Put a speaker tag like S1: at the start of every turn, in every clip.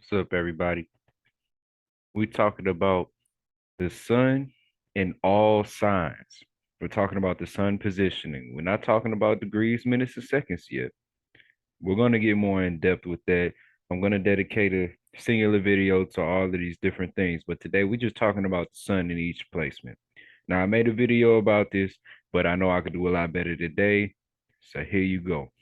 S1: What's up, everybody? We're talking about the sun in all signs. We're talking about the sun positioning. We're not talking about degrees, minutes, and seconds yet. We're going to get more in depth with that. I'm going to dedicate a singular video to all of these different things. But today, we're just talking about the sun in each placement. Now, I made a video about this, but I know I could do a lot better today. So here you go.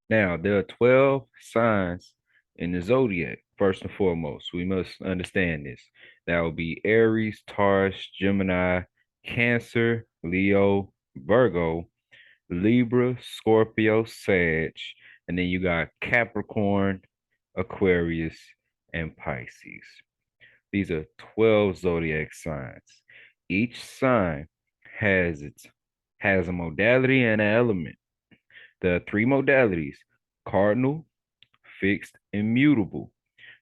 S1: Now, there are 12 signs in the zodiac, first and foremost. We must understand this. That will be Aries, Taurus, Gemini, Cancer, Leo, Virgo, Libra, Scorpio, Sag, and then you got Capricorn, Aquarius, and Pisces. These are 12 zodiac signs. Each sign has a modality and an element. The three modalities: cardinal, fixed, and mutable.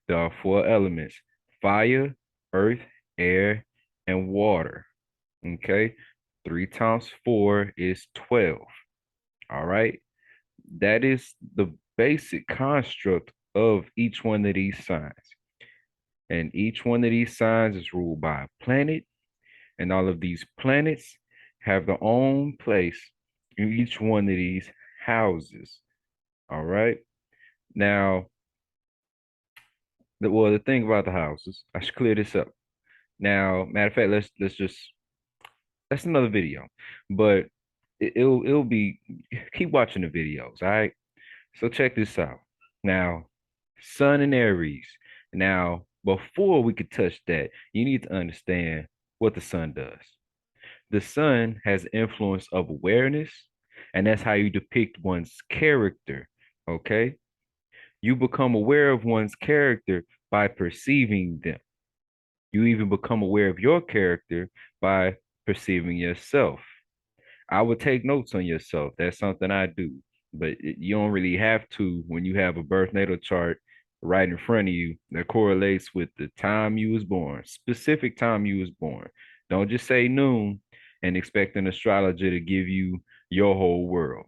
S1: There are four elements: fire, earth, air, and water. Okay. 3 times 4 is 12. All right. That is the basic construct of each one of these signs. And each one of these signs is ruled by a planet. And all of these planets have their own place in each one of these houses. All right. Now, the thing about the houses, I should clear this up. Now, matter of fact, let's just that's another video, but it'll be keep watching the videos. All right. So check this out. Now, Sun and Aries. Now, before we could touch that, you need to understand what the sun does. The sun has influence of awareness, and that's how you depict one's character. Okay. You become aware of one's character by perceiving them. You even become aware of your character by perceiving yourself. I would take notes on yourself. That's something I do, but you don't really have to when you have a birth natal chart right in front of you that correlates with the time you was born, specific time you was born. Don't just say noon and expect an astrologer to give you your whole world.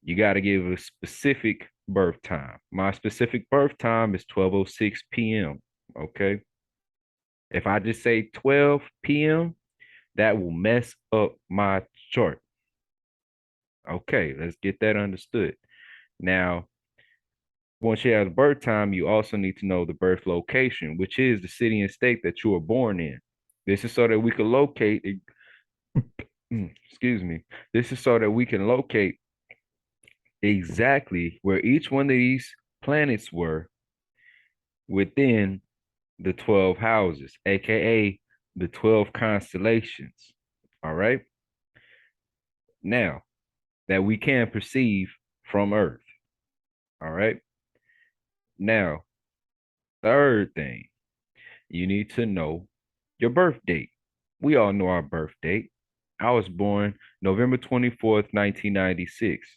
S1: You got to give a specific birth time. My specific birth time is 12:06 p.m. Okay. If I just say 12 p.m., that will mess up my chart. Okay, let's get that understood. Now, once you have the birth time, you also need to know the birth location, which is the city and state that you were born in. This is so that we can locate, excuse me, this is so that we can locate exactly where each one of these planets were within the 12 houses, aka the 12 constellations. All right. Now that we can perceive from Earth. All right. Now, third thing, you need to know your birth date. We all know our birth date. I was born November 24th, 1996,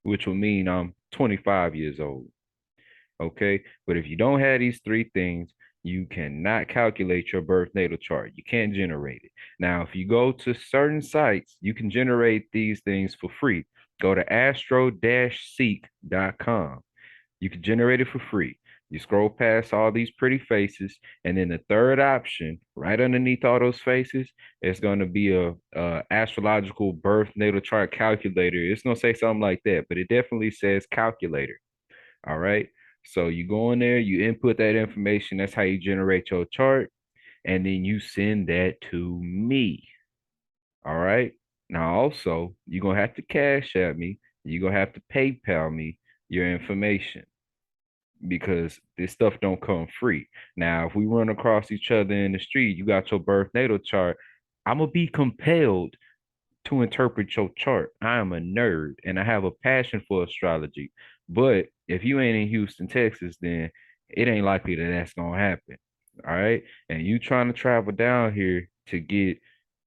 S1: which will mean I'm 25 years old. Okay. But if you don't have these three things, you cannot calculate your birth natal chart. You can't generate it. Now, if you go to certain sites, you can generate these things for free. Go to astro-seek.com. You can generate it for free. You scroll past all these pretty faces, and then the third option, right underneath all those faces, is going to be a astrological birth natal chart calculator. It's going to say something like that, but it definitely says calculator. All right. So you go in there, you input that information. That's how you generate your chart. And then you send that to me. All right. Now, also, you're going to have to cash at me. You're going to have to PayPal me your information because this stuff don't come free. Now, if we run across each other in the street, you got your birth natal chart, I'm going to be compelled to interpret your chart. I am a nerd and I have a passion for astrology. But if you ain't in Houston, Texas, then it ain't likely that that's gonna happen. All right. And you trying to travel down here to get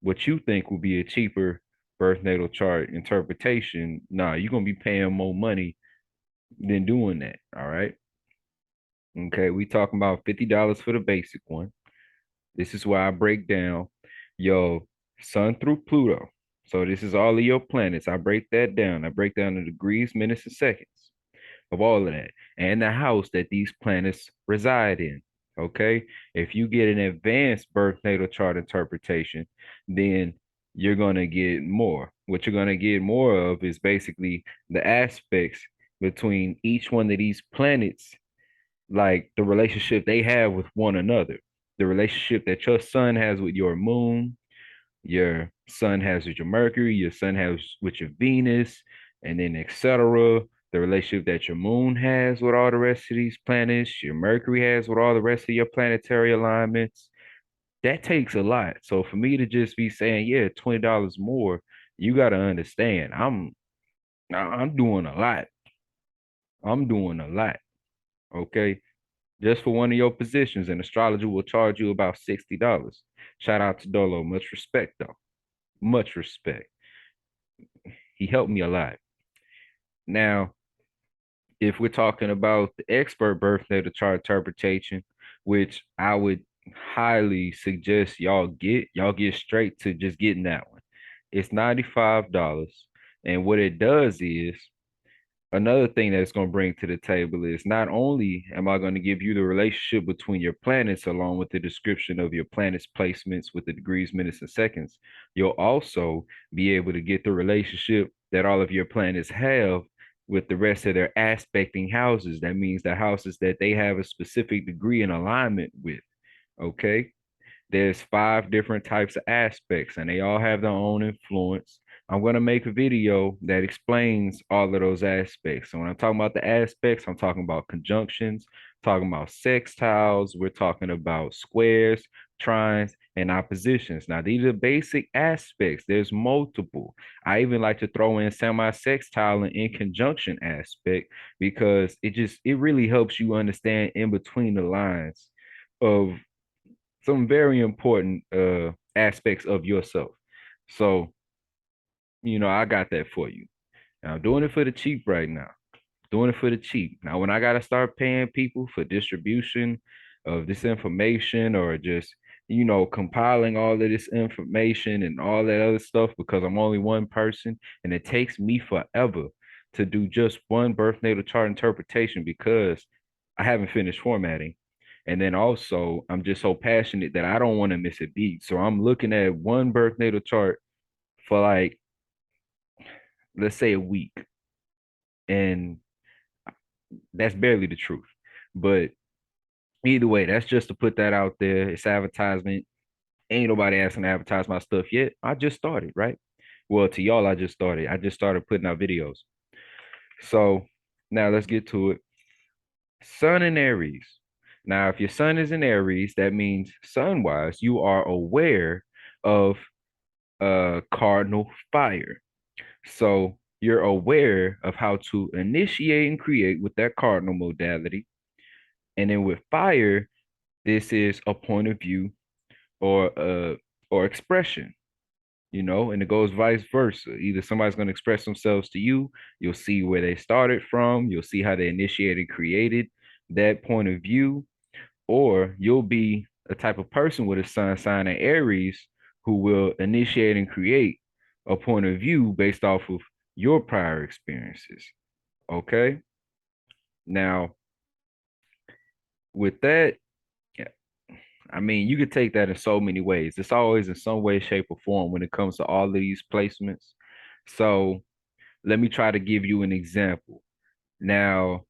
S1: what you think will be a cheaper birth natal chart interpretation. Nah, you're gonna be paying more money than doing that. All right. Okay, we talking about $50 for the basic one. This is why I break down your sun through Pluto. So this is all of your planets. I break that down. I break down the degrees, minutes, and seconds. of all of that and the house that these planets reside in. Okay. If you get an advanced birth natal chart interpretation, then you're going to get more. What you're going to get more of is basically the aspects between each one of these planets, like the relationship they have with one another, the relationship that your sun has with your moon, your sun has with your Mercury, your sun has with your Venus, and then etc. The relationship that your moon has with all the rest of these planets, your Mercury has with all the rest of your planetary alignments. That takes a lot. So for me to just be saying, yeah, $20 more, you gotta understand, I'm doing a lot. I'm doing a lot. Okay. Just for one of your positions, and astrology will charge you about $60. Shout out to Dolo. Much respect, though. Much respect. He helped me a lot. Now, if we're talking about the expert birth natal chart interpretation, which I would highly suggest y'all get straight to just getting that one. It's $95. And what it does is, another thing that's going to bring to the table is, not only am I going to give you the relationship between your planets along with the description of your planets' placements with the degrees, minutes, and seconds, you'll also be able to get the relationship that all of your planets have with the rest of their aspecting houses. That means the houses that they have a specific degree in alignment with. Okay. There's 5 different types of aspects, and they all have their own influence. I'm going to make a video that explains all of those aspects. So when I'm talking about the aspects, I'm talking about conjunctions, talking about sextiles, we're talking about squares, trines, and oppositions. Now, these are basic aspects. There's multiple. I even like to throw in semi-sextile and in conjunction aspect, because it really helps you understand in between the lines of some very important aspects of yourself. So, I got that for you. Now, I'm doing it for the cheap right now. Doing it for the cheap. Now, when I gotta start paying people for distribution of this information, or just, compiling all of this information and all that other stuff, because I'm only one person and it takes me forever to do just one birth natal chart interpretation, because I haven't finished formatting. And then also, I'm just so passionate that I don't want to miss a beat. So I'm looking at one birth natal chart for, like, let's say a week. And that's barely the truth. But either way, that's just to put that out there. It's advertisement. Ain't nobody asking to advertise my stuff yet. I just started, right? Well, to y'all, I just started. I just started putting out videos. So now let's get to it. Sun in Aries. Now, if your sun is in Aries, that means sun-wise, you are aware of cardinal fire. So you're aware of how to initiate and create with that cardinal modality. And then with fire, this is a point of view, or expression, and it goes vice versa. Either somebody's going to express themselves to you, you'll see where they started from, you'll see how they initiated, created that point of view, or you'll be a type of person with a sun sign in Aries who will initiate and create a point of view based off of your prior experiences. Okay. Now, with that, yeah, I mean, you could take that in so many ways. It's always in some way, shape, or form when it comes to all of these placements. So let me try to give you an example. Now,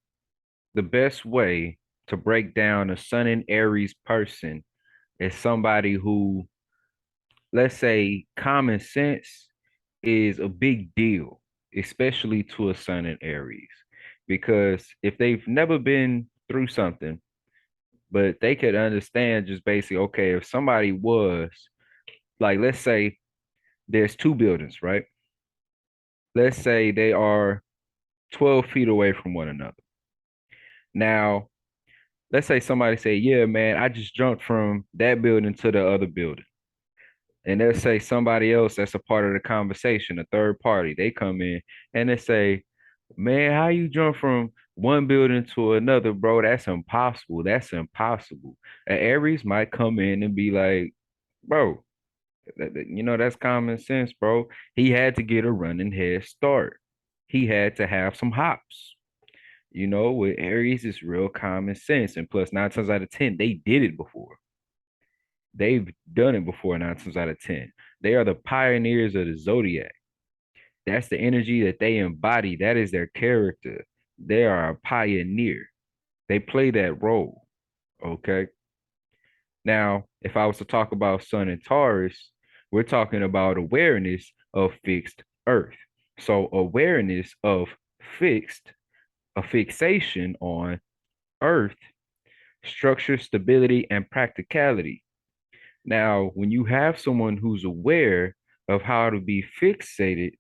S1: the best way to break down a Sun in Aries person is somebody who, let's say, common sense is a big deal, especially to a Sun in Aries. Because if they've never been through something, but they could understand just basically, okay, if somebody was, like, let's say there's 2 buildings, right? Let's say they are 12 feet away from one another. Now, let's say somebody say, yeah, man, I just jumped from that building to the other building. And let's say somebody else that's a part of the conversation, a third party, they come in and they say, man, how you jump from one building to another, bro? That's impossible. That's impossible. And Aries might come in and be like, bro, that's common sense, bro. He had to get a running head start. He had to have some hops. With Aries, it's real common sense. And plus, 9 times out of 10, they did it before. They've done it before 9 times out of 10. They are the pioneers of the zodiac. That's the energy that they embody. That is their character. They are a pioneer. They play that role. Okay. Now, if I was to talk about Sun and Taurus, we're talking about awareness of fixed Earth. So, awareness of fixed, a fixation on Earth, structure, stability, and practicality. Now, when you have someone who's aware of how to be fixated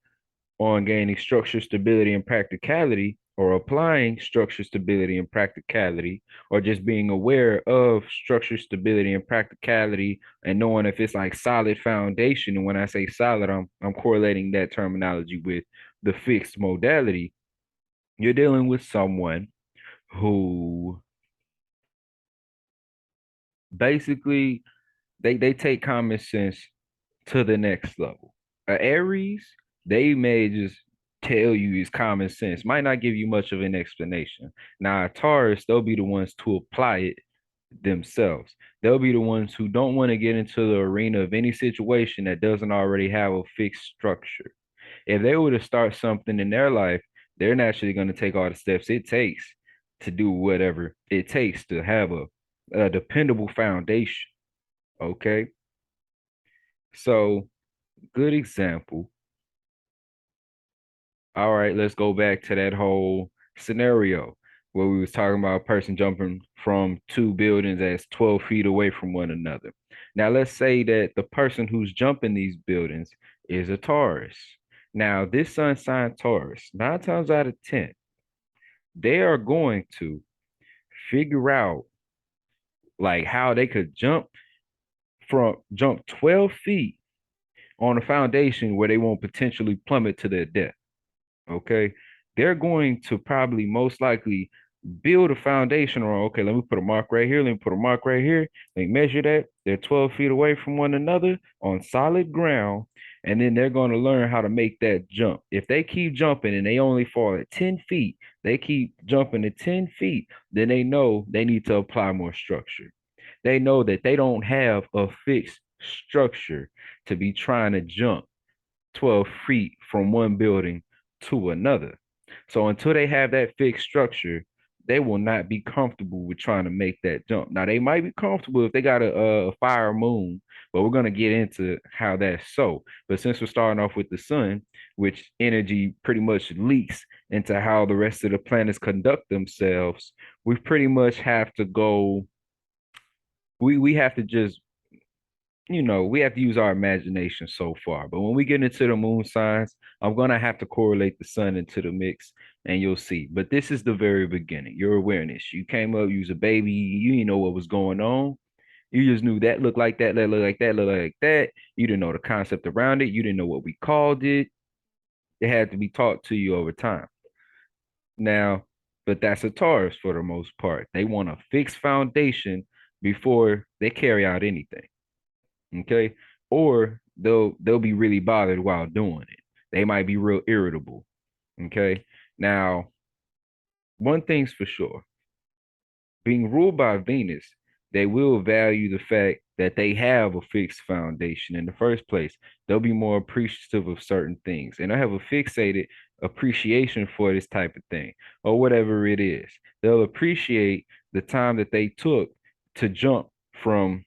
S1: on gaining structure, stability, and practicality, or applying structure, stability, and practicality, or just being aware of structure, stability, and practicality, and knowing if it's like solid foundation. And when I say solid, I'm correlating that terminology with the fixed modality. You're dealing with someone who basically they take common sense to the next level. Aries, they may just tell you it's common sense, might not give you much of an explanation. Now, Taurus, they'll be the ones to apply it themselves. They'll be the ones who don't want to get into the arena of any situation that doesn't already have a fixed structure. If they were to start something in their life, they're naturally going to take all the steps it takes to do whatever it takes to have a dependable foundation. Okay. So, good example. All right, let's go back to that whole scenario where we was talking about a person jumping from two buildings that's 12 feet away from one another. Now, let's say that the person who's jumping these buildings is a Taurus. Now, this sun sign Taurus, 9 times out of 10, they are going to figure out like how they could jump 12 feet on a foundation where they won't potentially plummet to their death. Okay, they're going to probably most likely build a foundation or okay, let me put a mark right here, let me put a mark right here, they measure that, they're 12 feet away from one another on solid ground, and then they're going to learn how to make that jump. If they keep jumping and they only fall at 10 feet, they keep jumping at 10 feet, then they know they need to apply more structure. They know that they don't have a fixed structure to be trying to jump 12 feet from one building to another. So until they have that fixed structure, they will not be comfortable with trying to make that jump. Now they might be comfortable if they got a fire moon, but we're gonna get into how that's so. But since we're starting off with the sun, which energy pretty much leaks into how the rest of the planets conduct themselves, we pretty much have to go. We have to just we have to use our imagination so far. But when we get into the moon signs, I'm gonna have to correlate the sun into the mix, and you'll see. But this is the very beginning. Your awareness. You came up, you was a baby, you didn't know what was going on. You just knew that looked like that, that looked like that, looked like that. You didn't know the concept around it. You didn't know what we called it. It had to be taught to you over time. Now, but that's a Taurus for the most part. They want a fixed foundation before they carry out anything. Okay, or they'll be really bothered while doing it. They might be real irritable. Okay, now one thing's for sure, being ruled by Venus, they will value the fact that they have a fixed foundation in the first place. They'll be more appreciative of certain things, and I have a fixated appreciation for this type of thing or whatever it is. They'll appreciate the time that they took to jump from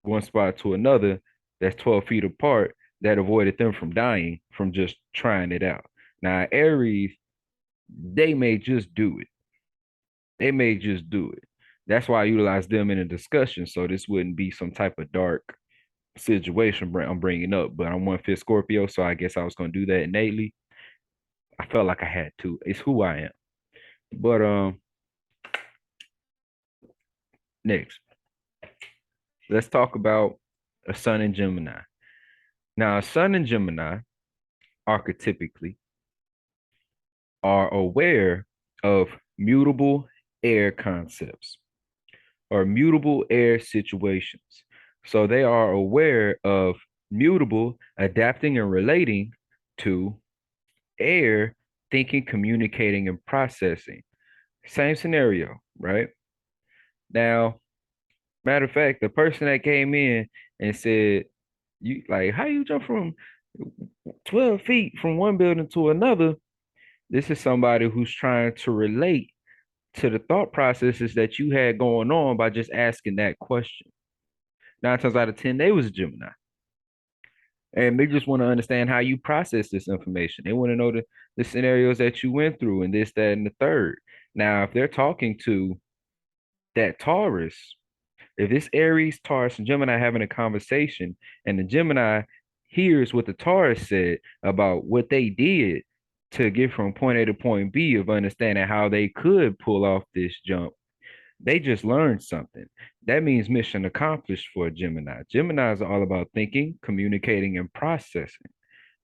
S1: one spot to another that's 12 feet apart that avoided them from dying from just trying it out. Now, Aries, they may just do it. They may just do it. That's why I utilize them in a discussion. So this wouldn't be some type of dark situation I'm bringing up, but I'm 1/5 Scorpio. So I guess I was going to do that innately. I felt like I had to. It's who I am. But next, let's talk about a sun in Gemini. Now, a sun in Gemini archetypically are aware of mutable air concepts or mutable air situations. So they are aware of mutable, adapting, and relating to air, thinking, communicating, and processing. Same scenario, right? Now, matter of fact, the person that came in and said, you like, how you jump from 12 feet from one building to another? This is somebody who's trying to relate to the thought processes that you had going on by just asking that question. 9 times out of 10, they was a Gemini. And they just want to understand how you process this information. They want to know the scenarios that you went through and this, that, and the third. Now, if they're talking to that Taurus, if this Aries, Taurus, and Gemini having a conversation, and the Gemini hears what the Taurus said about what they did to get from point A to point B of understanding how they could pull off this jump, they just learned something. That means mission accomplished for a Gemini. Geminis are all about thinking, communicating, and processing.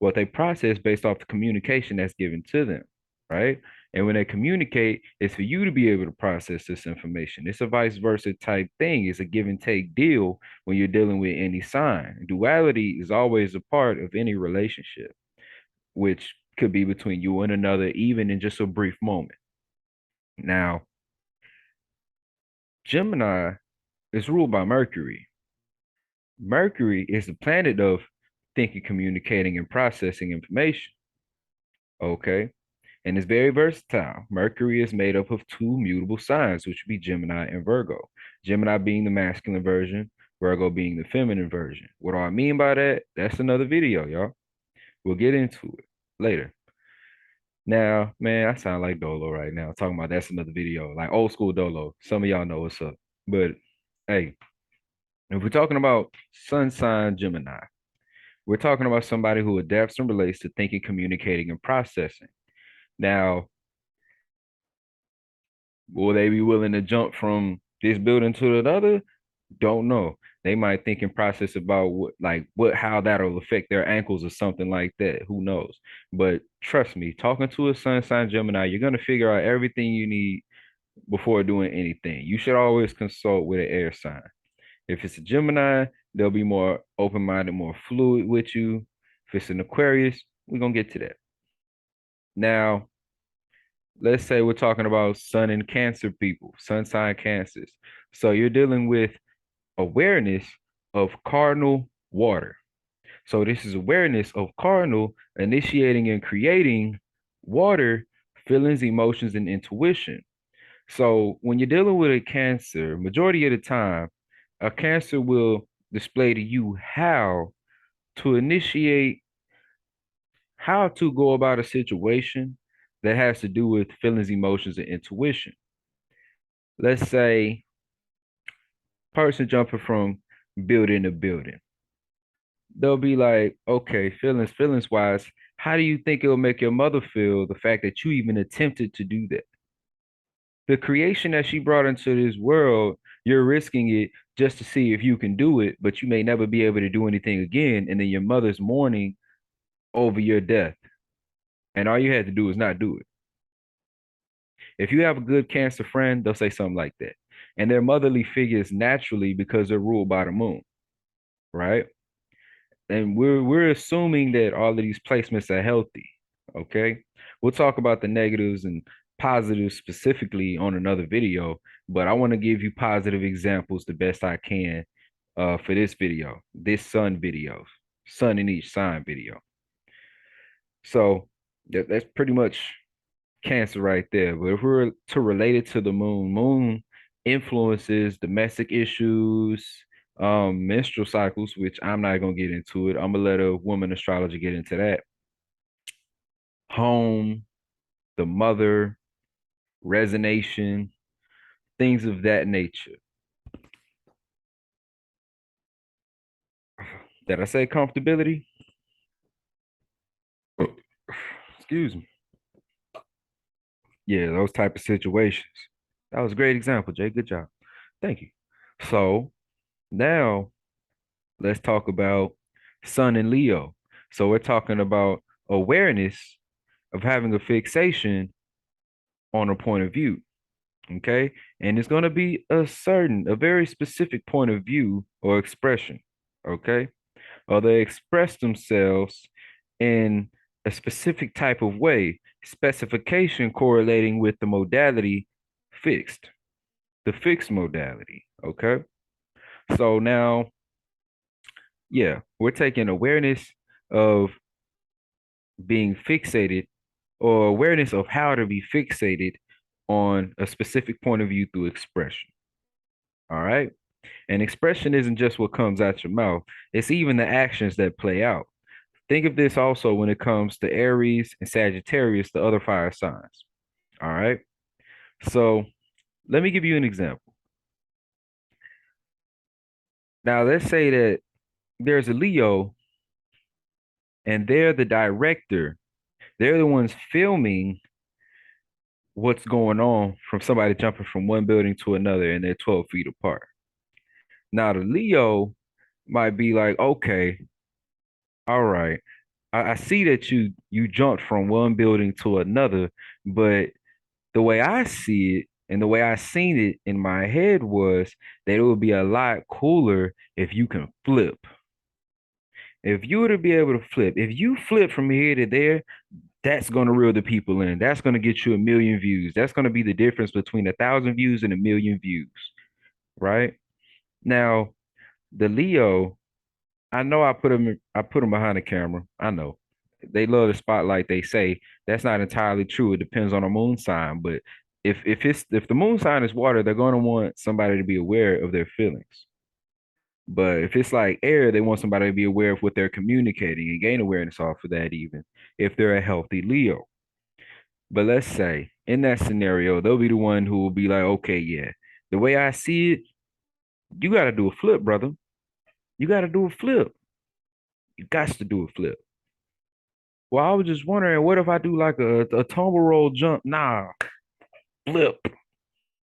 S1: What they process based off the communication that's given to them, right? And when they communicate, it's for you to be able to process this information. It's a vice versa type thing. It's a give and take deal when you're dealing with any sign. Duality is always a part of any relationship, which could be between you and another, even in just a brief moment. Now, Gemini is ruled by Mercury. Mercury is the planet of thinking, communicating, and processing information. Okay. And it's very versatile. Mercury is made up of two mutable signs, which would be Gemini and Virgo. Gemini being the masculine version, Virgo being the feminine version. What do I mean by that? That's another video, y'all. We'll get into it later. Now, man, I sound like Dolo right now, talking about that's another video, like old school Dolo. Some of y'all know what's up. But hey, if we're talking about sun sign Gemini, we're talking about somebody who adapts and relates to thinking, communicating, and processing. Now, will they be willing to jump from this building to another? Don't know. They might think and process about how that'll affect their ankles or something like that. Who knows? But trust me, talking to a sun sign Gemini, you're gonna figure out everything you need before doing anything. You should always consult with an air sign. If it's a Gemini, they'll be more open-minded, more fluid with you. If it's an Aquarius, we're gonna get to that. Now, let's say we're talking about sun and cancer people, sun sign cancers. So you're dealing with awareness of cardinal water. So this is awareness of cardinal initiating and creating water, feelings, emotions, and intuition. So when you're dealing with a cancer, majority of the time, a cancer will display to you to initiate, how to go about a situation that has to do with feelings, emotions, and intuition. Let's say person jumping from building to building. They'll be like, okay, feelings wise, how do you think it'll make your mother feel the fact that you even attempted to do that? The creation that she brought into this world, you're risking it just to see if you can do it, but you may never be able to do anything again. And then your mother's mourning over your death. And all you had to do is not do it. If you have a good cancer friend, they'll say something like that. And they're motherly figures naturally because they're ruled by the moon, right? And we're assuming that all of these placements are healthy. Okay. We'll talk about the negatives and positives specifically on another video, but I want to give you positive examples the best I can for this video, this sun video, sun in each sign video. So that's pretty much Cancer right there. But if we're to relate it to the moon, moon influences domestic issues, menstrual cycles, which I'm not gonna get into it. I'm gonna let a woman astrologer get into that. Home, the mother, resonation, things of that nature. Did I say comfortability? Excuse me. Yeah, those type of situations. That was a great example, Jay. Good job. Thank you. So now let's talk about Sun and Leo. So we're talking about awareness of having a fixation on a point of view. Okay. And it's going to be a very specific point of view or expression. Okay. Or they express themselves in a specific type of way, specification correlating with the modality fixed, the fixed modality. Okay. So now, yeah, we're taking awareness of being fixated or awareness of how to be fixated on a specific point of view through expression. All right. And expression isn't just what comes out your mouth, it's even the actions that play out. Think of this also when it comes to Aries and Sagittarius, the other fire signs. All right. So let me give you an example. Now, let's say that there's a Leo and they're the director, they're the ones filming what's going on from somebody jumping from one building to another and they're 12 feet apart. Now, the Leo might be like, okay, all right. I see that you jumped from one building to another, but the way I see it and the way I seen it in my head was that it would be a lot cooler if you can flip. If you were to be able to flip, if you flip from here to there, that's going to reel the people in. That's going to get you a million views. That's going to be the difference between 1,000 views and a million views, right? Now, the Leo, I know I put him behind the camera. I know. They love the spotlight, they say. That's not entirely true. It depends on the moon sign, but if the moon sign is water, they're going to want somebody to be aware of their feelings. But if it's like air, they want somebody to be aware of what they're communicating and gain awareness off of that, even if they're a healthy Leo. But let's say in that scenario, they'll be the one who will be like, okay, yeah, the way I see it, you got to do a flip, brother. You got to do a flip. You got to do a flip. Well, I was just wondering, what if I do like a tumble roll jump? Nah, flip.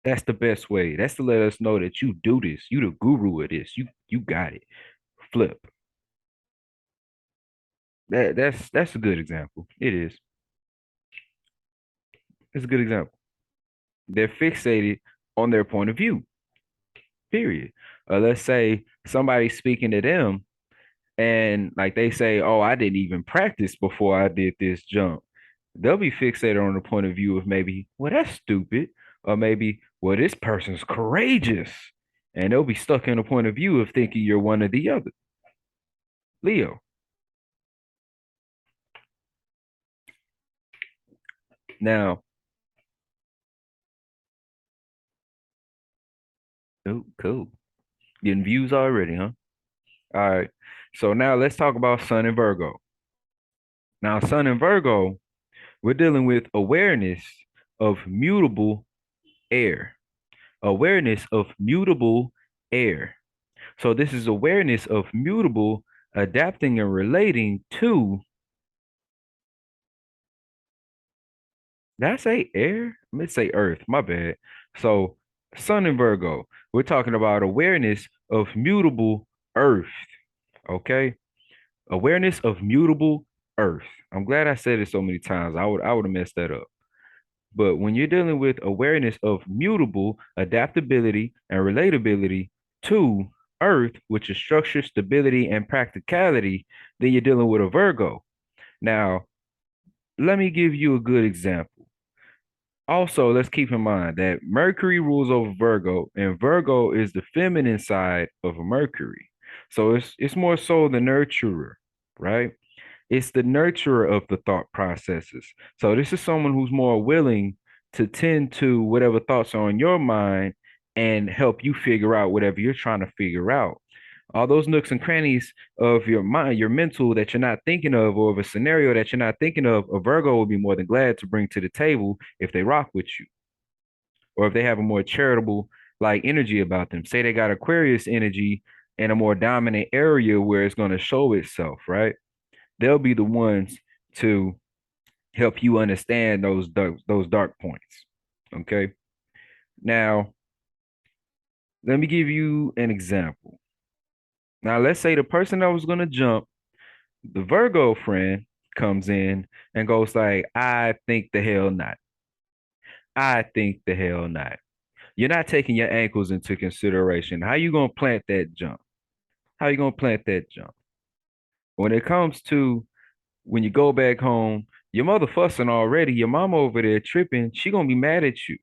S1: That's the best way. That's to let us know that you do this. You the guru of this. You got it. Flip. That's a good example. It is. It's a good example. They're fixated on their point of view. Period. Let's say somebody's speaking to them and like they say, "Oh, I didn't even practice before I did this jump." They'll be fixated on the point of view of maybe, "Well, that's stupid," or maybe, "Well, this person's courageous," and they'll be stuck in a point of view of thinking you're one or the other. Leo. Now, oh, cool. Getting views already, huh? All right. So now let's talk about Sun and Virgo. Now, Sun and Virgo, we're dealing with awareness of mutable air. Awareness of mutable air. So this is awareness of mutable, adapting and relating to, did I say air? Let me say earth, my bad. So Sun and Virgo, we're talking about awareness of mutable earth. Okay. Awareness of mutable earth. I'm glad I said it so many times. I would have messed that up. But when you're dealing with awareness of mutable adaptability and relatability to earth, which is structure, stability, and practicality, then you're dealing with a Virgo. Now, let me give you a good example. Also, let's keep in mind that Mercury rules over Virgo, and Virgo is the feminine side of Mercury. So it's more so the nurturer, right? It's the nurturer of the thought processes. So this is someone who's more willing to tend to whatever thoughts are on your mind and help you figure out whatever you're trying to figure out. All those nooks and crannies of your mind, your mental that you're not thinking of, or of a scenario that you're not thinking of, a Virgo will be more than glad to bring to the table if they rock with you, or if they have a more charitable like energy about them. Say they got Aquarius energy in a more dominant area where it's going to show itself, right? They'll be the ones to help you understand those dark points. Okay. Now, let me give you an example. Now, let's say the person that was gonna jump, the Virgo friend comes in and goes like, "I think the hell not. I think the hell not. You're not taking your ankles into consideration. How you gonna plant that jump? How you gonna plant that jump? When it comes to when you go back home, your mother fussing already, your mama over there tripping, she gonna be mad at you.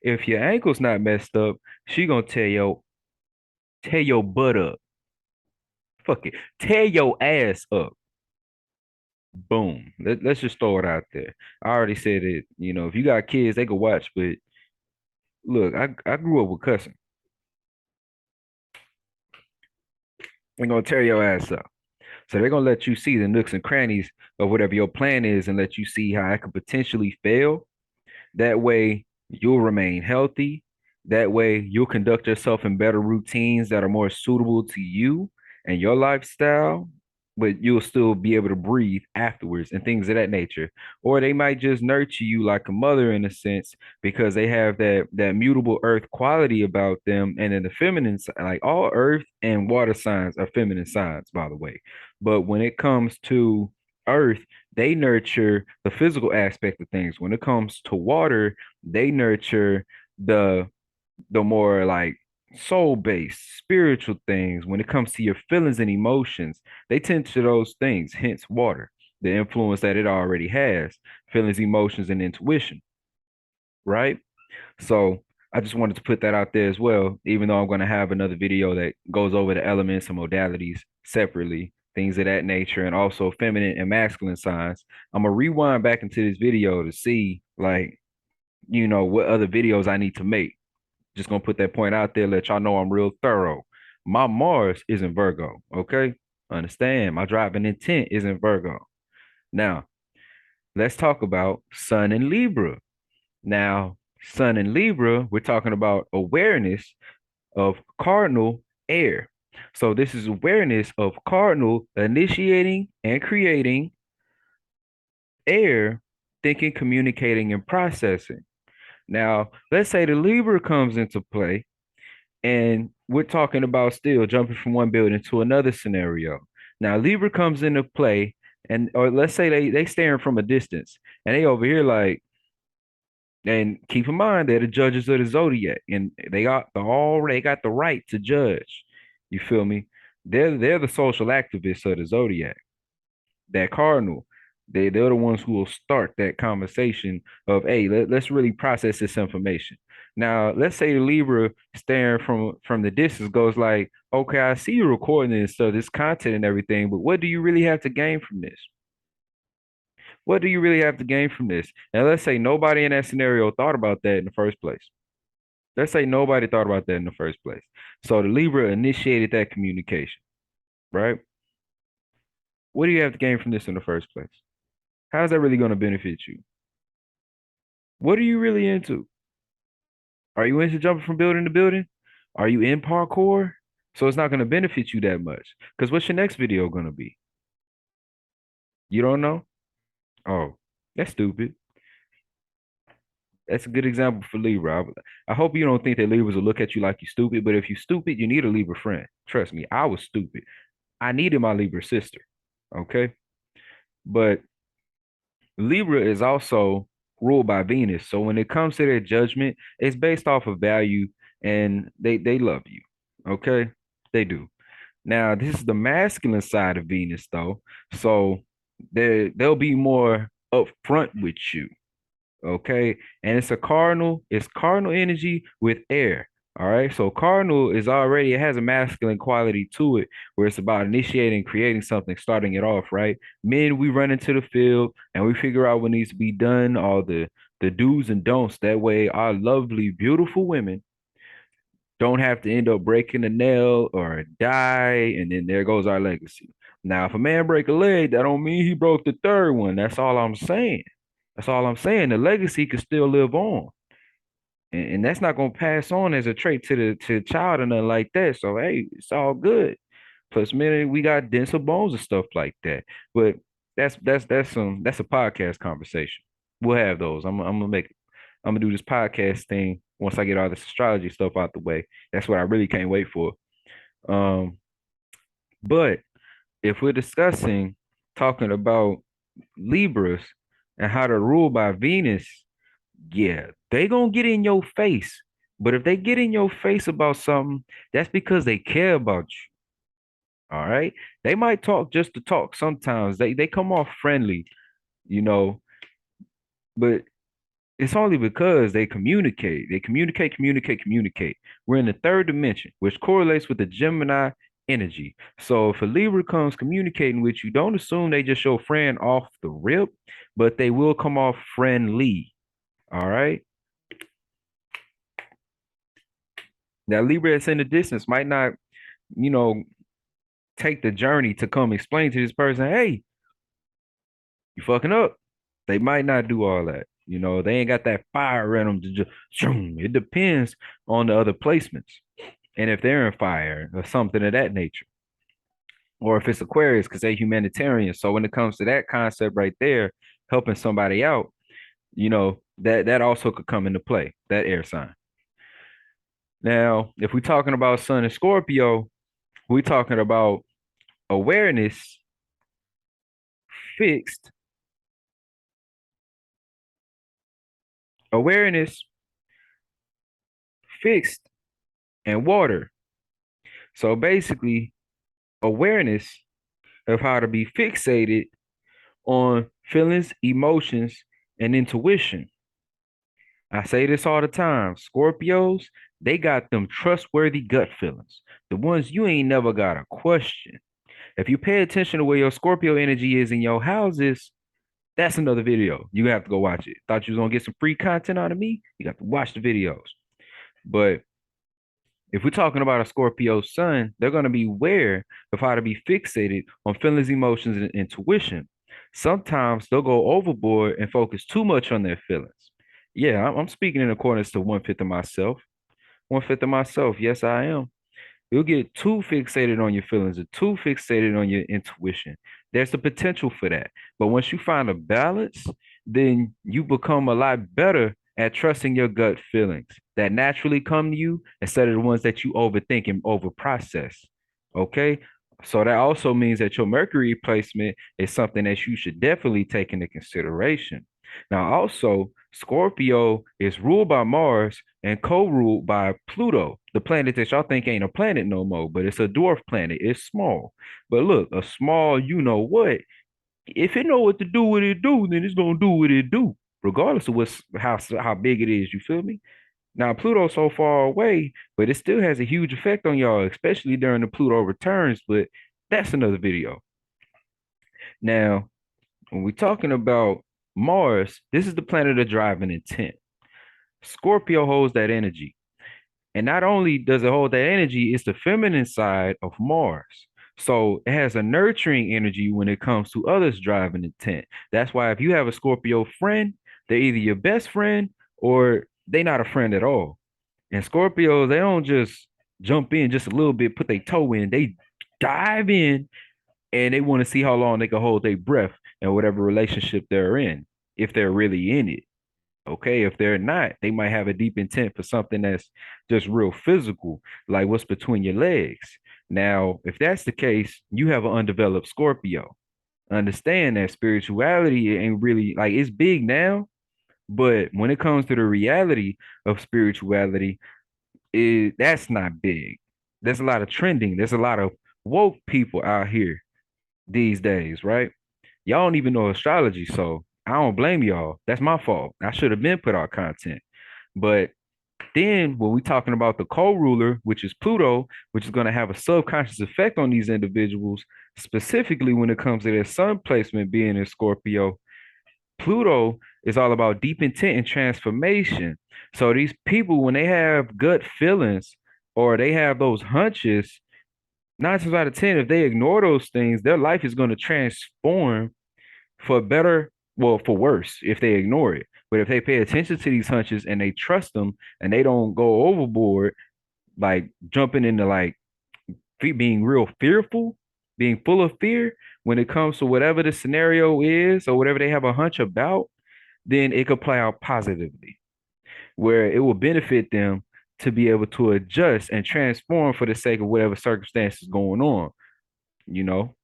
S1: If your ankle's not messed up, she gonna tear your butt up. Fuck it. Tear your ass up. Boom. Let's just throw it out there. I already said it. If you got kids, they can watch. But look, I grew up with cussing. They're gonna tear your ass up. So they're gonna let you see the nooks and crannies of whatever your plan is and let you see how it could potentially fail. That way, you'll remain healthy. That way, you'll conduct yourself in better routines that are more suitable to you and your lifestyle, but you'll still be able to breathe afterwards and things of that nature. Or they might just nurture you like a mother in a sense because they have that mutable earth quality about them. And then the feminine side, like all earth and water signs are feminine signs, by the way. But when it comes to earth, they nurture the physical aspect of things. When it comes to water, they nurture the more like soul-based, spiritual things. When it comes to your feelings and emotions, they tend to those things, hence water, the influence that it already has, feelings, emotions, and intuition, right? So I just wanted to put that out there as well, even though I'm going to have another video that goes over the elements and modalities separately, things of that nature, and also feminine and masculine signs. I'm gonna rewind back into this video to see like, what other videos I need to make. Just gonna put that point out there, let y'all know I'm real thorough. My Mars is in Virgo, okay? Understand? My driving intent is in Virgo. Now, let's talk about Sun in Libra. Now, Sun in Libra, we're talking about awareness of cardinal air. So this is awareness of cardinal initiating and creating air, thinking, communicating, and processing. Now, let's say the Libra comes into play, and we're talking about still jumping from one building to another scenario. Now, Libra comes into play, and or let's say they staring from a distance, and they over here like, and keep in mind they're the judges of the zodiac, and they got the right to judge. You feel me? They're the social activists of the zodiac, that cardinal. They're the ones who will start that conversation of, hey, let's really process this information. Now, let's say the Libra staring from the distance goes like, okay, I see you recording this stuff, this content and everything, but what do you really have to gain from this? What do you really have to gain from this? And let's say nobody in that scenario thought about that in the first place. Let's say nobody thought about that in the first place. So the Libra initiated that communication, right? What do you have to gain from this in the first place? How's that really going to benefit you? What are you really into? Are you into jumping from building to building? Are you in parkour? So it's not going to benefit you that much. Because what's your next video going to be? You don't know? Oh, that's stupid. That's a good example for Libra. I hope you don't think that Libras will look at you like you're stupid, but if you're stupid, you need a Libra friend. Trust me, I was stupid. I needed my Libra sister. Okay. But Libra is also ruled by Venus. So when it comes to their judgment, it's based off of value and they love you. Okay? They do. Now, this is the masculine side of Venus though. So they'll be more upfront with you. Okay. And it's cardinal energy with air. All right. So cardinal is already, it has a masculine quality to it where it's about initiating, creating something, starting it off, right? Men, we run into the field and we figure out what needs to be done, all the do's and don'ts. That way our lovely, beautiful women don't have to end up breaking a nail or die, and then there goes our legacy. Now, if a man break a leg, that don't mean he broke the third one. That's all I'm saying. That's all I'm saying. The legacy can still live on, and that's not gonna pass on as a trait to the child or nothing like that. So hey, it's all good. Plus, man, we got denser bones and stuff like that. But that's a podcast conversation. We'll have those. I'm gonna do this podcast thing once I get all this astrology stuff out the way. That's what I really can't wait for. Um, but if we're discussing talking about Libras and how to rule by Venus, yeah, they gonna get in your face. But if they get in your face about something, that's because they care about you. All right. They might talk just to talk sometimes. They come off friendly, you know, but It's only because they communicate. They communicate, communicate, communicate. We're in the third dimension, which correlates with the Gemini energy. So if a Libra comes communicating with you, don't assume they just your friend off the rip, but they will come off friendly. All right. Now, Libra that's in the distance might not, you know, take the journey to come explain to this person, hey, you fucking up. They might not do all that. They ain't got that fire in them to just, shoom. It depends on the other placements. And if they're in fire or something of that nature, or if it's Aquarius, because they're humanitarian. So when it comes to that concept right there, helping somebody out, that also could come into play, that air sign. Now, if we're talking about Sun and Scorpio, we're talking about awareness fixed, awareness fixed, and water. So basically, awareness of how to be fixated on feelings, emotions, and intuition. I say this all the time. Scorpios, they got them trustworthy gut feelings, the ones you ain't never got a question. If you pay attention to where your Scorpio energy is in your houses, that's another video. You have to go watch it. Thought you was gonna get some free content out of me? You got to watch the videos. But if we're talking about a Scorpio sun, they're going to be aware of how to be fixated on feelings, emotions, and intuition. Sometimes they'll go overboard and focus too much on their feelings. Yeah, I'm speaking in accordance to one fifth of myself. One fifth of myself. Yes, I am. You'll get too fixated on your feelings or too fixated on your intuition. There's the potential for that. But once you find a balance, then you become a lot better at trusting your gut feelings that naturally come to you instead of the ones that you overthink and overprocess. Okay. So that also means that your Mercury placement is something that you should definitely take into consideration. Now, also, Scorpio is ruled by Mars and co-ruled by Pluto, the planet that y'all think ain't a planet no more, but it's a dwarf planet. It's small. But look, a small you know what, if it know what to do what it do, then it's gonna do what it do, regardless of how big it is. You feel me? Now Pluto's so far away, but it still has a huge effect on y'all, especially during the Pluto returns. But that's another video. Now, when we're talking about Mars, this is the planet of driving intent. Scorpio holds that energy. And not only does it hold that energy, it's the feminine side of Mars. So it has a nurturing energy when it comes to others driving intent. That's why if you have a Scorpio friend, they're either your best friend or they're not a friend at all. And Scorpios, they don't just jump in just a little bit, put their toe in. They dive in and they want to see how long they can hold their breath in whatever relationship they're in, if they're really in it. Okay, if they're not, they might have a deep intent for something that's just real physical, like what's between your legs. Now, if that's the case, you have an undeveloped Scorpio. Understand that spirituality ain't really like it's big now, but when it comes to the reality of spirituality, that's not big. There's a lot of trending. There's a lot of woke people out here these days, right? Y'all don't even know astrology, so I don't blame y'all. That's my fault. I should have been put out content. But then when we're talking about the co-ruler, which is Pluto, which is going to have a subconscious effect on these individuals, specifically when it comes to their sun placement being in Scorpio, Pluto is all about deep intent and transformation. So these people, when they have gut feelings or they have those hunches, 9 times out of 10, if they ignore those things, their life is going to transform for better, well, for worse if they ignore it. But if they pay attention to these hunches and they trust them and they don't go overboard, like jumping into like being real fearful, being full of fear when it comes to whatever the scenario is or whatever they have a hunch about, then it could play out positively, where it will benefit them to be able to adjust and transform for the sake of whatever circumstance is going on, you know?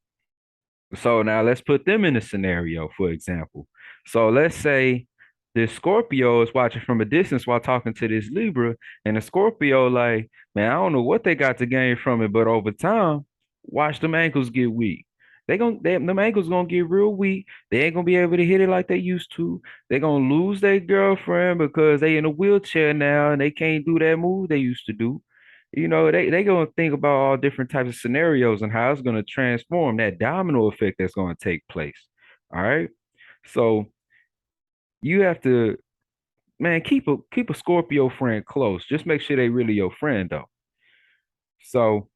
S1: So now let's put them in a scenario, for example. So let's say this Scorpio is watching from a distance while talking to this Libra, and the Scorpio, like, man, I don't know what they got to gain from it, but over time, watch them ankles get weak. them ankles gonna get real weak. They ain't gonna be able to hit it like they used to. They're gonna lose their girlfriend because they in a wheelchair now and they can't do that move they used to do. They gonna think about all different types of scenarios and how it's gonna transform that domino effect that's gonna take place. All right. So you have to, man, keep a Scorpio friend close. Just make sure they really your friend though. So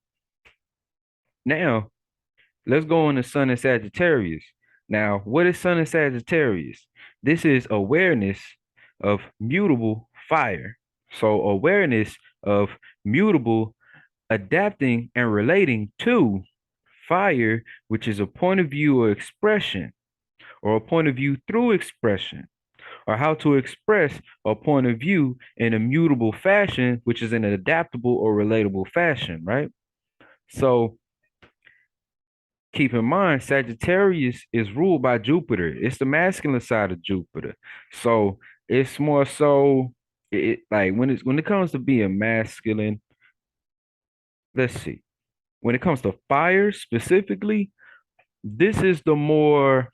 S1: now let's go on to Sun and Sagittarius. Now, what is Sun and Sagittarius? This is awareness of mutable fire. So awareness of mutable adapting and relating to fire, which is a point of view or expression, or a point of view through expression, or how to express a point of view in a mutable fashion, which is in an adaptable or relatable fashion, right? So keep in mind, Sagittarius is ruled by Jupiter. It's the masculine side of Jupiter. So it's more so like when it comes to being masculine, let's see. When it comes to fire specifically, this is the more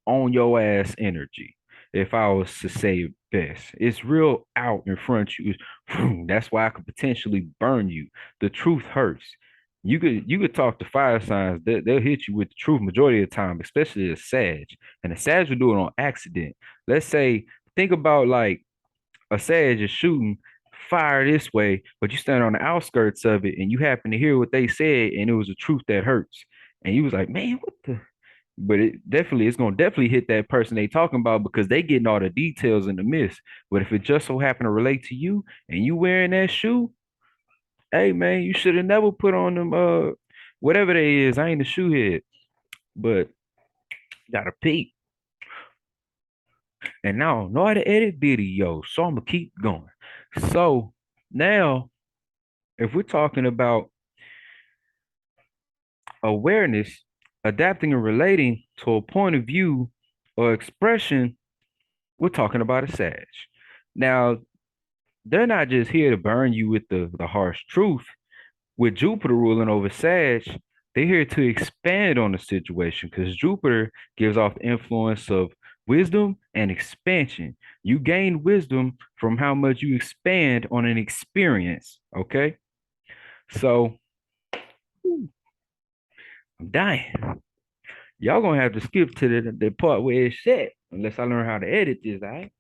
S1: on your ass energy. If I was to say it best, it's real out in front of you. That's why I could potentially burn you. The truth hurts. You could talk to fire signs. They'll hit you with the truth majority of the time, especially a Sag. And a Sag will do it on accident. Let's say, think about like a Sag is shooting fire this way, but you stand on the outskirts of it and you happen to hear what they said, and it was the truth that hurts. And you was like, man, what the? But it's gonna definitely hit that person they talking about because they getting all the details in the mist. But if it just so happen to relate to you and you wearing that shoe, hey man, you should have never put on them whatever they is. I ain't a shoe head, but gotta peep. And now know how to edit videos, so I'm gonna keep going. So now if we're talking about awareness, adapting and relating to a point of view or expression, we're talking about a Sag. Now, they're not just here to burn you with the harsh truth. With Jupiter ruling over Sag, they're here to expand on the situation because Jupiter gives off the influence of wisdom and expansion. You gain wisdom from how much you expand on an experience. Okay. So I'm dying. Y'all gonna have to skip to the part where it's set unless I learn how to edit this, all right?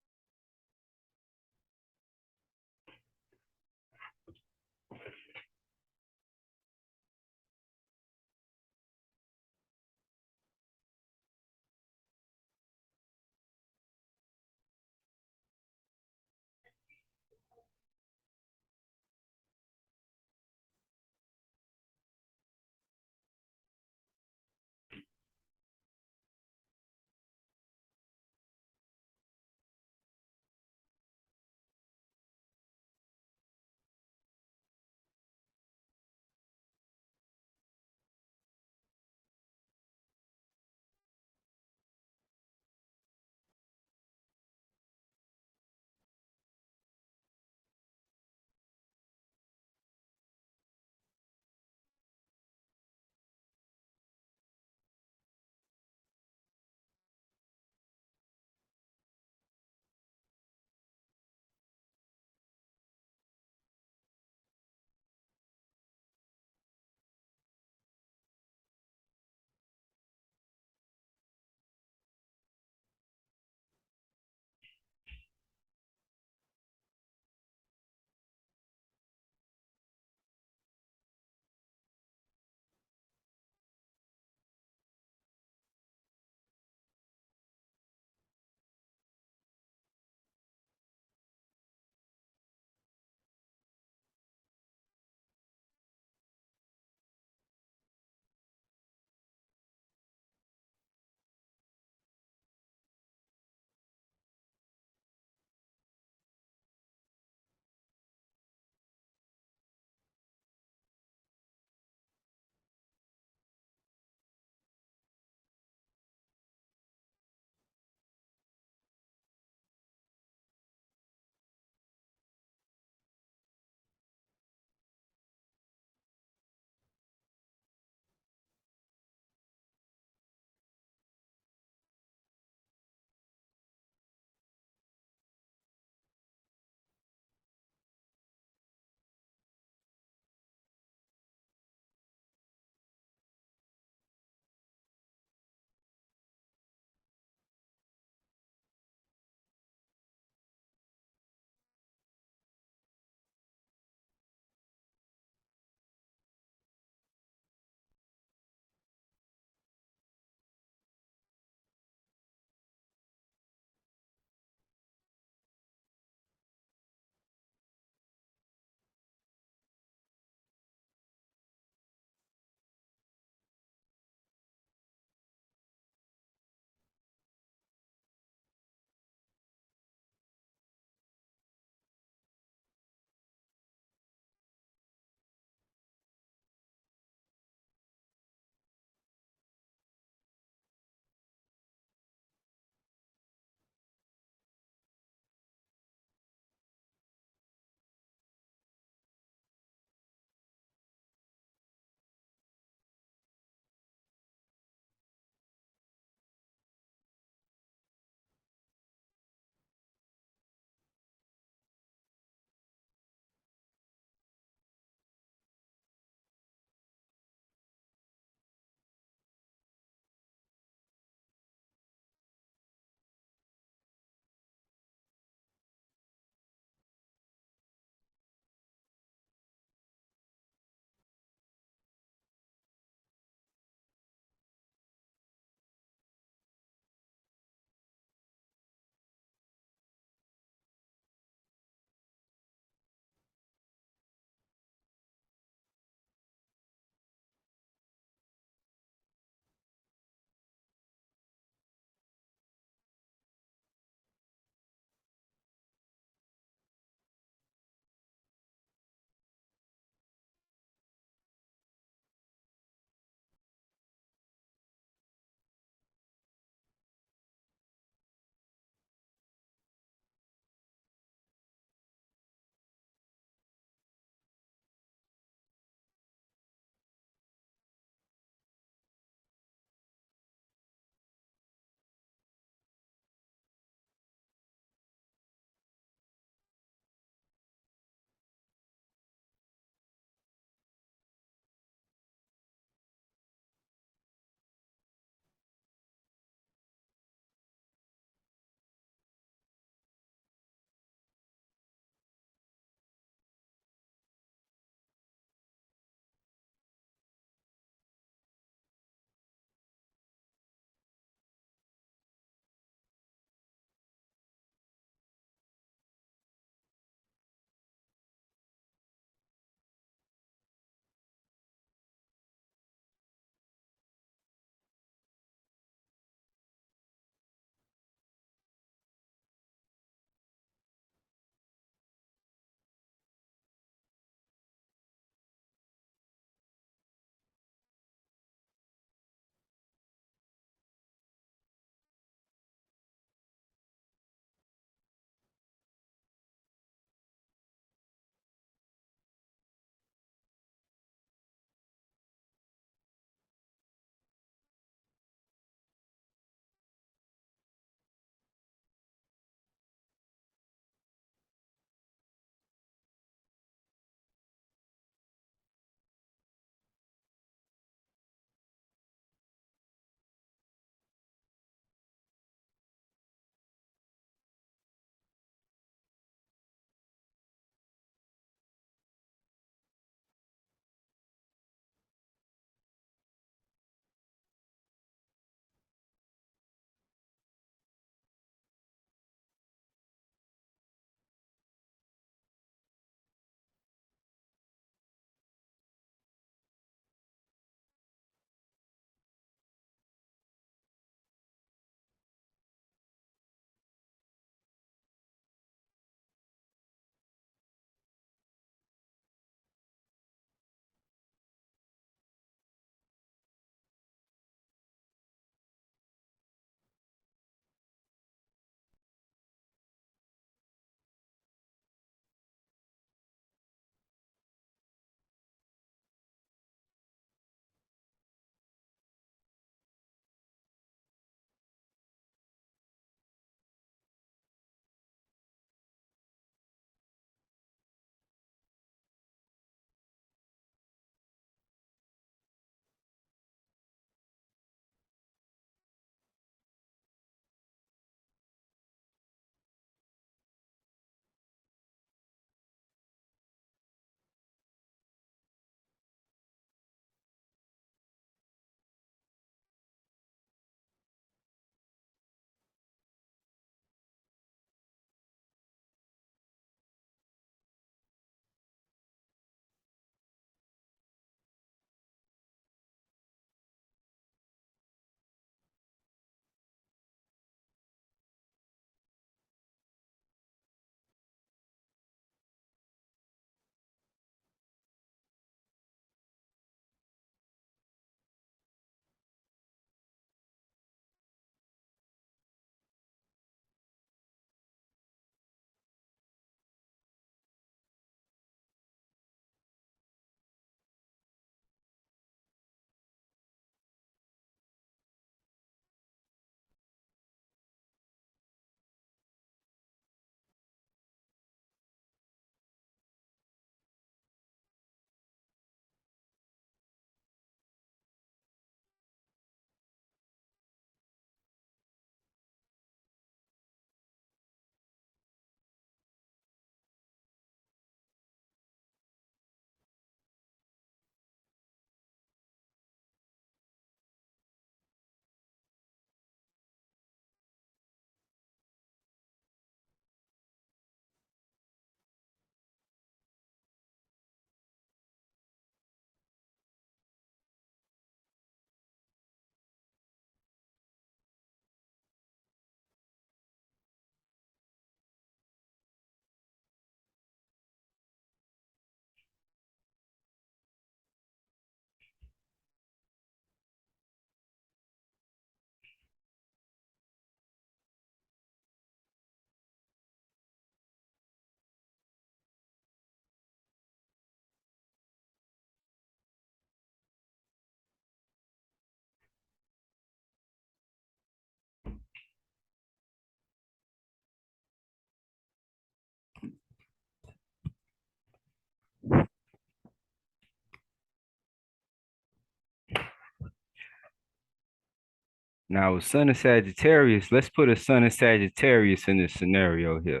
S1: Now, with Sun and Sagittarius, let's put a Sun and Sagittarius in this scenario here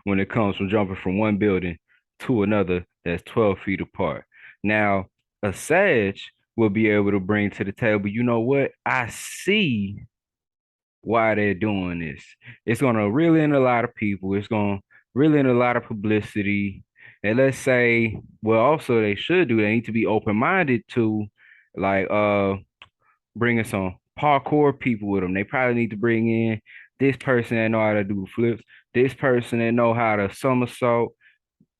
S1: when it comes from jumping from one building to another that's 12 feet apart. Now, a Sag will be able to bring to the table, you know what? I see why they're doing this. It's going to reel in a lot of people. It's going to reel in a lot of publicity. And let's say, well, also they should do, they need to be open-minded to like bringing some parkour people with them. They probably need to bring in this person that know how to do flips, this person that know how to somersault,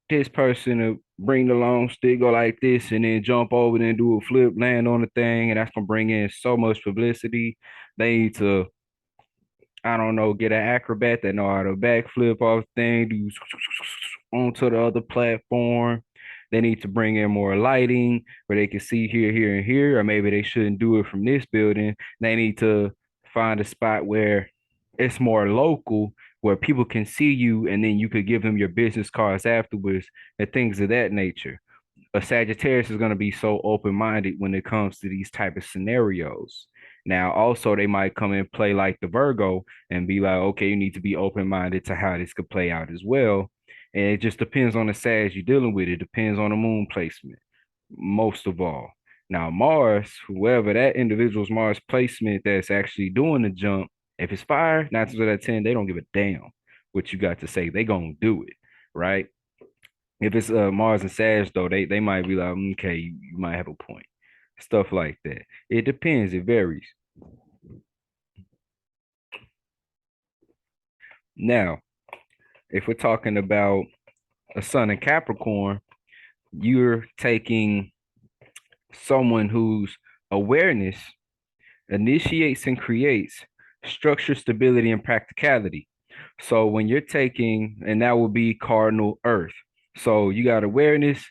S1: this person to bring the long stick, go like this, and then jump over and do a flip, land on the thing, and that's gonna bring in so much publicity. They need to, I don't know, get an acrobat that know how to backflip off the thing, do onto the other platform. They need to bring in more lighting where they can see here, here, and here, or maybe they shouldn't do it from this building. They need to find a spot where it's more local, where people can see you, and then you could give them your business cards afterwards and things of that nature. A Sagittarius is going to be so open-minded when it comes to these type of scenarios. Now, also they might come and play like the Virgo and be like, okay, you need to be open-minded to how this could play out as well. And it just depends on the Sag you're dealing with. It depends on the moon placement, most of all. Now, Mars, whoever that individual's Mars placement that's actually doing the jump, if it's fire, 9 times out of 10, they don't give a damn what you got to say. They gonna do it, right? If it's Mars and Sag though, they might be like, okay, you might have a point. Stuff like that. It depends, it varies. Now, if we're talking about a Sun in Capricorn, you're taking someone whose awareness initiates and creates structure, stability, and practicality. So when you're taking, and that would be cardinal Earth. So you got awareness,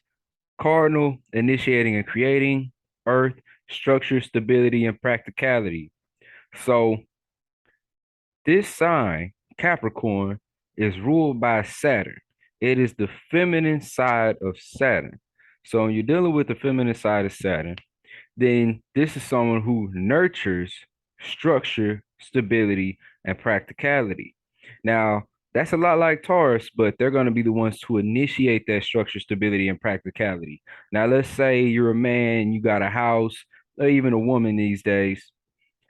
S1: cardinal, initiating and creating, Earth, structure, stability, and practicality. So this sign, Capricorn, is ruled by Saturn. It is the feminine side of Saturn. So when you're dealing with the feminine side of Saturn, then this is someone who nurtures structure, stability, and practicality. Now, that's a lot like Taurus, but they're going to be the ones to initiate that structure, stability, and practicality. Now, let's say you're a man, you got a house, or even a woman these days,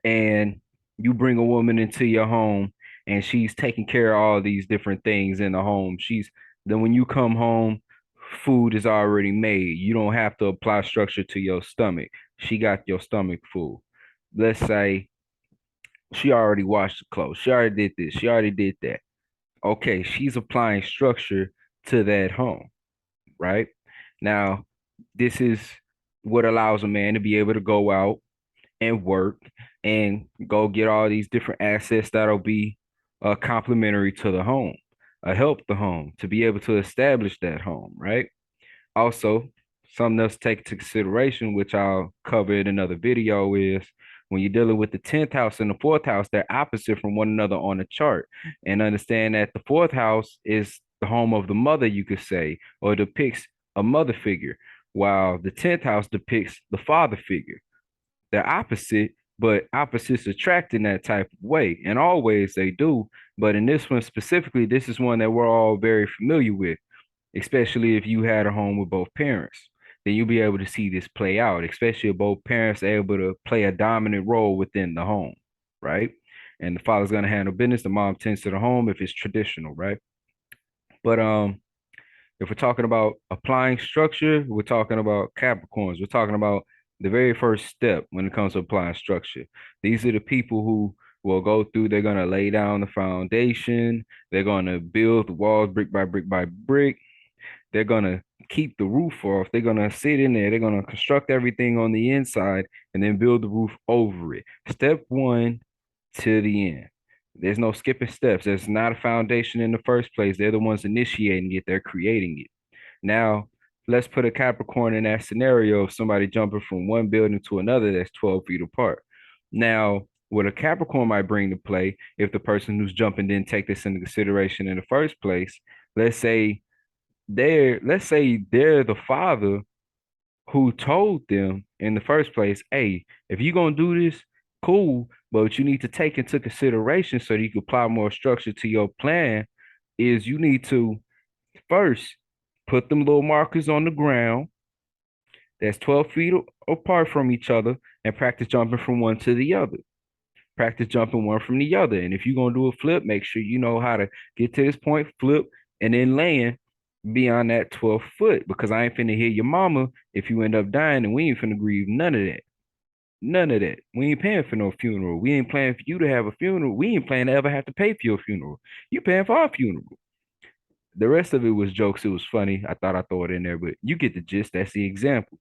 S1: and you bring a woman into your home and she's taking care of all these different things in the home. Then when you come home, food is already made. You don't have to apply structure to your stomach. She got your stomach full. Let's say she already washed the clothes. She already did this. She already did that. Okay, she's applying structure to that home, right? Now, this is what allows a man to be able to go out and work and go get all these different assets that'll be complementary to the home, help the home to be able to establish that home, right? Also, something else to take into consideration, which I'll cover in another video, is when you're dealing with the 10th house and the fourth house, they're opposite from one another on the chart. And understand that the fourth house is the home of the mother, you could say, or depicts a mother figure, while the 10th house depicts the father figure. They're opposite, but opposites attract in that type of way. And always they do. But in this one specifically, this is one that we're all very familiar with, especially if you had a home with both parents. Then you'll be able to see this play out, especially if both parents are able to play a dominant role within the home, right? And the father's gonna handle business, the mom tends to the home if it's traditional, right? But if we're talking about applying structure, we're talking about Capricorns. We're talking about the very first step when it comes to applying structure. These are the people who will go through, they're going to lay down the foundation, they're going to build the walls brick by brick. They're going to keep the roof off. They're going to sit in there. They're going to construct everything on the inside and then build the roof over it. Step one to the end. There's no skipping steps. There's not a foundation in the first place. They're the ones initiating it. They're creating it. Now, let's put a Capricorn in that scenario of somebody jumping from one building to another that's 12 feet apart. Now, what a Capricorn might bring to play, if the person who's jumping didn't take this into consideration in the first place, let's say they're the father who told them in the first place, hey, if you're gonna do this, cool, But what you need to take into consideration so that you can apply more structure to your plan is you need to first put them little markers on the ground that's 12 feet apart from each other and practice jumping from one to the other. Practice jumping one from the other. And if you're going to do a flip, make sure you know how to get to this point, flip, and then land beyond that 12 foot because I ain't finna hear your mama if you end up dying and we ain't finna grieve none of that. None of that. We ain't paying for no funeral. We ain't planning for you to have a funeral. We ain't planning to ever have to pay for your funeral. You paying for our funeral. The rest of it was jokes. It was funny. I thought I'd throw it in there, but you get the gist. That's the example.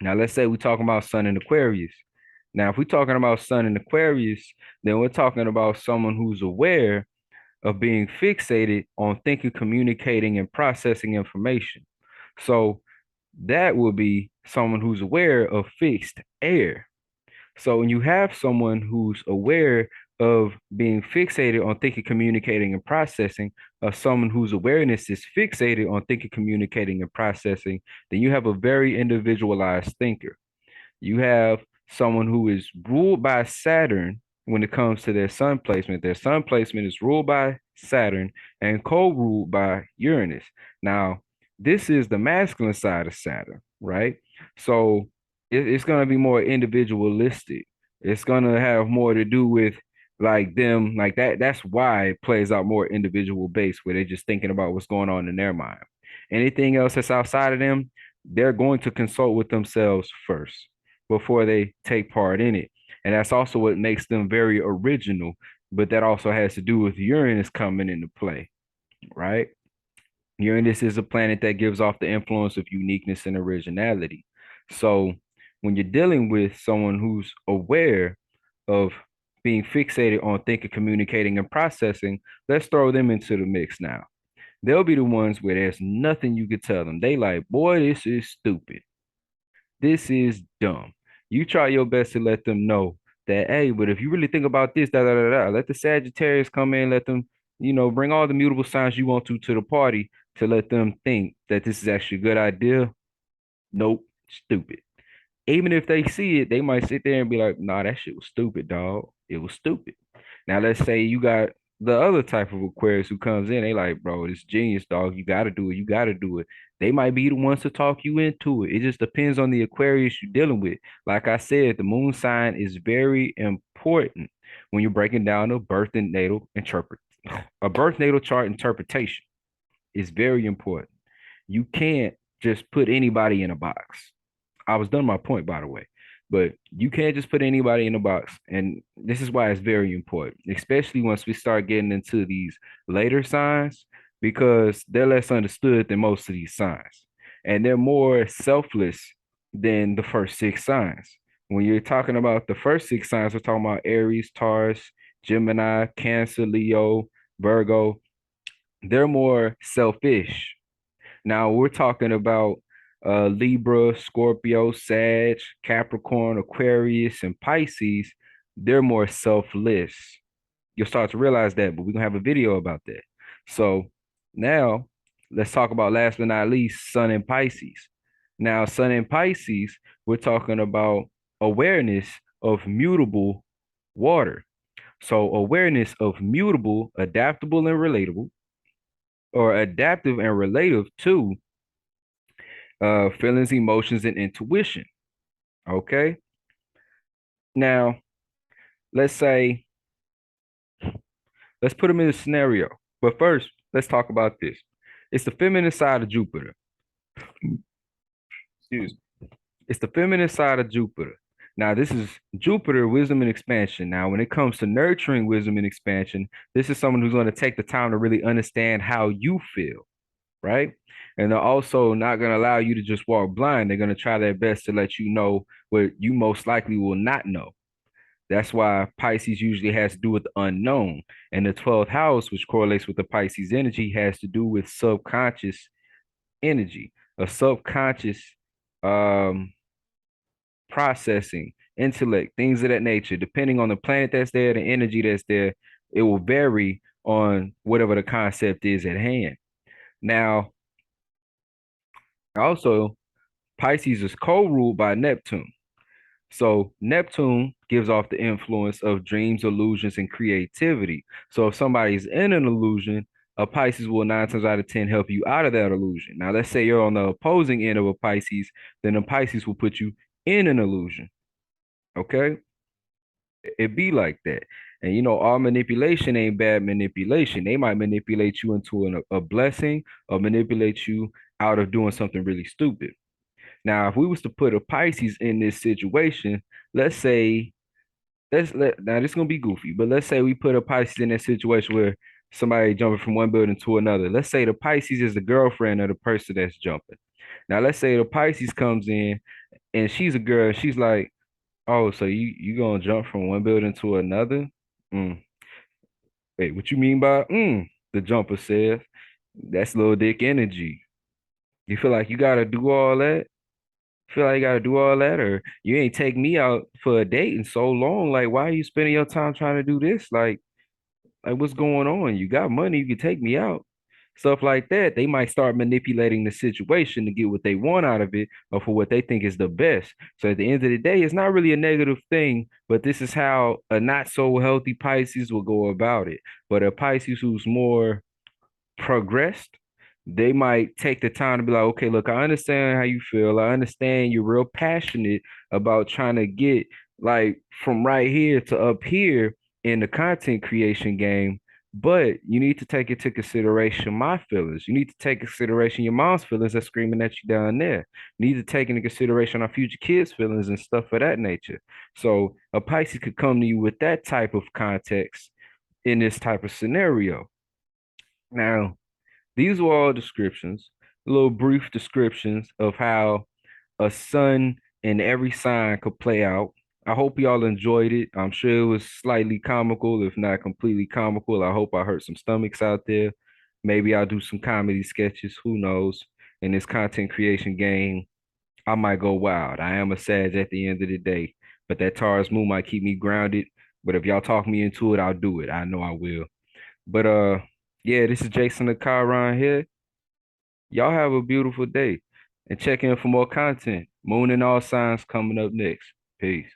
S1: Now, let's say we're talking about Sun in Aquarius. Now, if we're talking about Sun in Aquarius, then we're talking about someone who's aware of being fixated on thinking, communicating, and processing information. So that would be someone who's aware of fixed air. So when you have someone who's aware of being fixated on thinking, communicating, and processing, of someone whose awareness is fixated on thinking, communicating, and processing, then you have a very individualized thinker. You have someone who is ruled by Saturn when it comes to their sun placement. Their sun placement is ruled by Saturn and co-ruled by Uranus. Now, this is the masculine side of Saturn, right? So it's going to be more individualistic. It's going to have more to do with like them, like that. That's why it plays out more individual based, where they're just thinking about what's going on in their mind. Anything else that's outside of them, they're going to consult with themselves first before they take part in it. And that's also what makes them very original, but that also has to do with Uranus coming into play, right? Uranus is a planet that gives off the influence of uniqueness and originality. So when you're dealing with someone who's aware of being fixated on thinking, communicating, and processing, let's throw them into the mix now. They'll be the ones where there's nothing you could tell them. They like, boy, this is stupid. This is dumb. You try your best to let them know that, hey, but if you really think about this, da da da da, let the Sagittarius come in, let them, bring all the mutable signs you want to the party to let them think that this is actually a good idea. Nope, stupid. Even if they see it, they might sit there and be like, nah, that shit was stupid, dog. It was stupid. Now let's say you got the other type of Aquarius who comes in, they like, bro, it's genius, dog. You gotta do it. You gotta do it. They might be the ones to talk you into it. It just depends on the Aquarius you're dealing with. Like I said, the moon sign is very important when you're breaking down a birth natal chart interpretation is very important. You can't just put anybody in a box. I was done my point, by the way. But you can't just put anybody in a box. And this is why it's very important, especially once we start getting into these later signs, because they're less understood than most of these signs. And they're more selfless than the first six signs. When you're talking about the first six signs, we're talking about Aries, Taurus, Gemini, Cancer, Leo, Virgo. They're more selfish. Now we're talking about Libra, Scorpio, Sag, Capricorn, Aquarius, and Pisces. They're more selfless. You'll start to realize that, but we're gonna have a video about that. So now let's talk about last but not least, Sun and Pisces. Now, Sun and Pisces, we're talking about awareness of mutable water. So awareness of mutable, adaptable, and relatable, or adaptive and relative to feelings, emotions, and intuition. Okay. Now, let's say, let's put them in a scenario. But first, let's talk about this. It's the feminine side of Jupiter. Excuse me. It's the feminine side of Jupiter. Now, this is Jupiter, wisdom and expansion. Now, when it comes to nurturing wisdom and expansion, this is someone who's going to take the time to really understand how you feel, right? And they're also not going to allow you to just walk blind. They're going to try their best to let you know what you most likely will not know. That's why Pisces usually has to do with the unknown. And the 12th house, which correlates with the Pisces energy, has to do with subconscious energy, a subconscious um, processing, intellect, things of that nature. Depending on the planet that's there, the energy that's there, it will vary on whatever the concept is at hand. Now, also, Pisces is co-ruled by Neptune. So Neptune gives off the influence of dreams, illusions, and creativity. So if somebody's in an illusion, a Pisces will 9 times out of 10 help you out of that illusion. Now, let's say you're on the opposing end of a Pisces, then a Pisces will put you in an illusion. Okay? It be like that. And all manipulation ain't bad manipulation. They might manipulate you into a blessing or manipulate you out of doing something really stupid. Now, if we was to put a Pisces in this situation, let's say now this is gonna be goofy, but let's say we put a Pisces in that situation where somebody jumping from one building to another. Let's say the Pisces is the girlfriend of the person that's jumping. Now let's say the Pisces comes in and she's a girl, and she's like, "Oh, so you gonna jump from one building to another? Mm. Wait, what you mean by mm?" The jumper says, "That's little dick energy. You feel like you gotta do all that? Feel like you gotta do all that, or you ain't take me out for a date in so long. Like, why are you spending your time trying to do this? Like what's going on? You got money, you can take me out." Stuff like that. They might start manipulating the situation to get what they want out of it or for what they think is the best. So at the end of the day, it's not really a negative thing, but this is how a not so healthy Pisces will go about it. But a Pisces who's more progressed, they might take the time to be like, okay, look, I understand how you feel. I understand you're real passionate about trying to get like from right here to up here in the content creation game. But you need to take into consideration my feelings. You need to take consideration your mom's feelings that's screaming at you down there. You need to take into consideration our future kids' feelings and stuff of that nature. So a Pisces could come to you with that type of context in this type of scenario. Now, these were all descriptions, little brief descriptions of how a sun in every sign could play out. I hope y'all enjoyed it. I'm sure it was slightly comical, if not completely comical. I hope I hurt some stomachs out there. Maybe I'll do some comedy sketches. Who knows? In this content creation game, I might go wild. I am a Sag at the end of the day, but that Taurus moon might keep me grounded. But if y'all talk me into it, I'll do it. I know I will. But yeah, this is Jason the Chiron here. Y'all have a beautiful day and check in for more content. Moon and all signs coming up next. Peace.